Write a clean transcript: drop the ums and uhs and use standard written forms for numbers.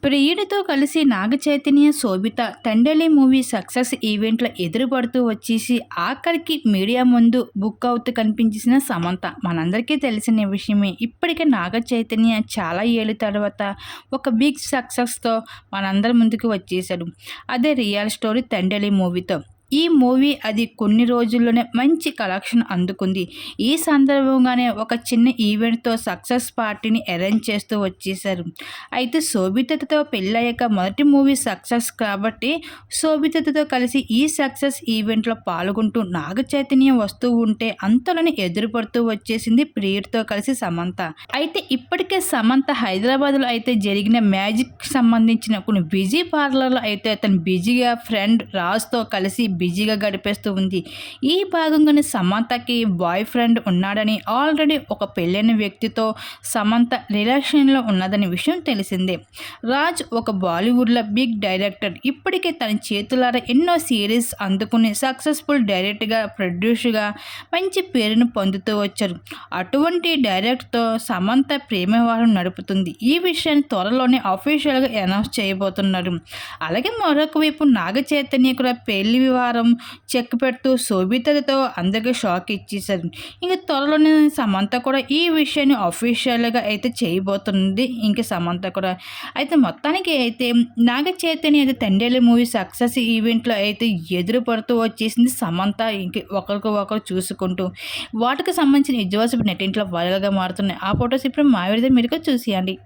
ప్రియుడితో కలిసి నాగచైతన్య, శోభిత 'తండేలి' movie success ఈవెంట్‌లో ఎదురుపడుతూ వచ్చేసి ఆఖరికి మీడియా ముందు బుక్ అవుతూ కనిపించేసిన సమంత. మనందరికీ తెలిసిన విషయమే. ఇప్పటికే నాగచైతన్య చాలా ఏళ్ల తర్వాత ఒక బిగ్ సక్సెస్‌తో మనందరి ముందుకు వచ్చేసాడు. అదే రియల్ స్టోరీ 'తండేలి' మూవీతో. ఈ మూవీ అది కొన్ని రోజుల్లోనే మంచి కలెక్షన్ అందుకుంది. ఈ సందర్భంగానే ఒక చిన్న ఈవెంట్‌తో సక్సెస్ పార్టీని అరేంజ్ చేస్తూ వచ్చేశారు. అయితే శోభితతో పెళ్ళయ్యాక మొదటి మూవీ సక్సెస్ కాబట్టి శోభితతో కలిసి ఈ సక్సెస్ ఈవెంట్‌లో పాల్గొంటూ నాగ చైతన్య వస్తూ ఉంటే అంతలోనే ఎదురుపడుతూ వచ్చేసింది ప్రియుడితో కలిసి సమంత. అయితే ఇప్పటికే సమంత హైదరాబాద్‌లో అయితే జరిగిన మ్యాజిక్‌కి సంబంధించిన కొన్ని బ్యూటీ పార్లర్‌లో అయితే తను బిజీగా ఫ్రెండ్ రాజ్‌తో కలిసి బిజీగా గడిపేస్తూ ఉంది. ఈ భాగంగానే సమంతకి బాయ్ ఫ్రెండ్ ఉన్నాడని, ఆల్రెడీ ఒక పెళ్ళైన వ్యక్తితో సమంత రిలేషన్‌లో ఉన్నదనే విషయం తెలిసిందే. రాజ్ ఒక బాలీవుడ్‌లో బిగ్ డైరెక్టర్. ఇప్పటికే తన చేతులారా ఎన్నో సిరీస్ అందుకుని సక్సెస్ఫుల్ డైరెక్టర్‌గా, ప్రొడ్యూసర్‌గా మంచి పేరును పొందుతూ వచ్చారు. అటువంటి డైరెక్టర్‌తో సమంత ప్రేమ వ్యవహారం నడుపుతుంది. ఈ విషయాన్ని త్వరలోనే అఫీషియల్‌గా అనౌన్స్ చేయబోతున్నారు. అలాగే మరొక వైపు నాగ చైతన్య కూడా పెళ్లి వ్యవహారం చెక్ పెడుతూ శోభితతో అందరికీ షాక్ ఇచ్చేశారు. ఇంక త్వరలోనే సమంత కూడా ఈ విషయాన్ని అఫీషియల్‌గా అయితే చేయబోతుంది. ఇంక సమంత కూడా. అయితే మొత్తానికి అయితే నాగ చైతన్య అయితే 'తండేలి' మూవీ సక్సెస్ ఈవెంట్‌లో అయితే ఎదురు పడుతూ వచ్చేసింది సమంత. ఇంక ఒకరికి ఒకరు చూసుకుంటూ. వాటికి సంబంధించిన నిజవసపు నెట్టింట్లో వైరల్‌గా మారుతున్నాయి. ఆ ఫోటోస్ ఇప్పుడు మా వీడియో మీరు చూసేయండి.